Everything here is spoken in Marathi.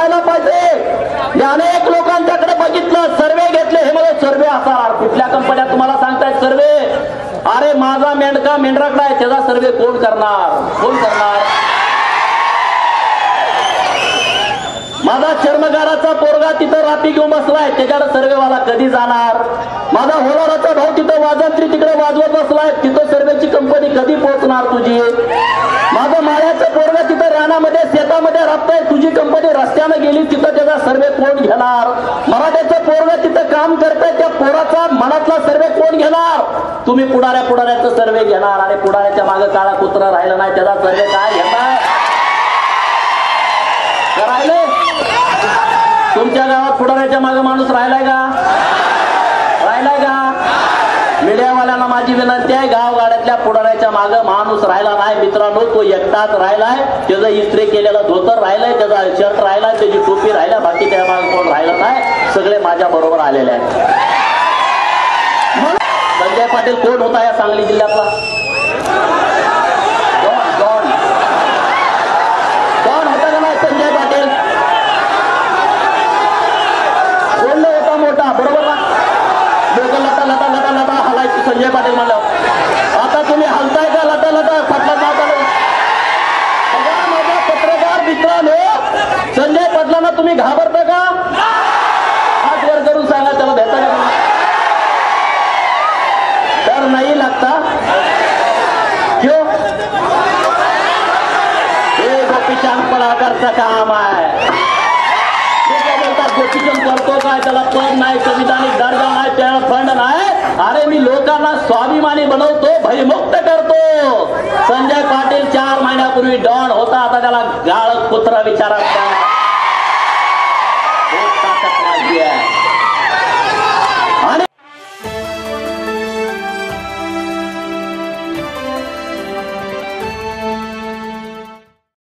करायला पाहिजे। मी अनेक लोकांच्याकडे बघितलं, सर्वे घेतले, हे मला सर्वे असणार कुठल्या कंपन्या तुम्हाला सांगतायत सर्वे? अरे माझा मेंढका मेंढराकडा आहे, त्याचा सर्वे कोण करणार? कोण करणार? माझा चर्मगाराचा पोरगा तिथं रात्री घेऊन बसलाय, त्याच्याकडे सर्वेवाला कधी जाणार? माझा होलाराचा भाऊ तिथं वाजंत्री तिकडे वाजवत बसलाय, तिथं सर्वेची कंपनी कधी पोहोचणार तुझी? माझं माळ्याचं पोरगा तिथं रानामध्ये शेतामध्ये राबतंय, तुझी कंपनी रस्त्यानं गेली, तिथं त्याचा सर्वे कोण घेणार? मराठ्याचं पोरगा तिथं काम करतंय, त्या पोराचा मनातला सर्वे कोण घेणार? तुम्ही पुढाऱ्याचं सर्वे घेणार आणि पुढाऱ्याच्या मागे काळा कुत्रा राहिला नाही, त्याचा सर्वे काय घेणार? राहिले? तुमच्या गावात पुढाऱ्याच्या मागे माणूस राहिलाय का? राहिलाय का? मीडियावाल्यांना माझी विनंती आहे, गावगाड्यातल्या पुढाऱ्याच्या मागे माणूस राहिला नाही मित्रांनो, तो एकटाच राहिलाय, त्याचं इस्त्री केलेलं धोतर राहिलंय, त्याचा शर्ट राहिलाय, त्याची टोपी राहिला, बाकी त्या मागे कोण राहिलं नाही, सगळे माझ्या बरोबर आलेले आहेत। संजय पाटील कोण होता या सांगली जिल्ह्यातला? कोण होता का नाही संजय पाटील? कोण होता मोठा? बरोबर ना? लोक लता लता लता लता हलायची संजय पाटील म्हणलं। आता तुम्ही हलताय का लता लता? फाटला नाव झालं माझा पत्रकार मित्रांनो, संजय पाटलांना तुम्ही घाबरता का? हात वर करून सांगा, त्याला भेटता का? डर नाही लागता क्यों? हे गोपीचंद पडळकरचं काम आहे। गोपीचंद करतो काय? त्याला पद नाही, संविधानिक दर्जा नाही, त्याला फंड नाही। अरे मी लोकांना स्वाभिमानी बनवतो, भयमुक्त करतो। संजय पाटील 4 महिन्यापूर्वी डॉन होता, आता त्याला गाळ कुत्रा विचारात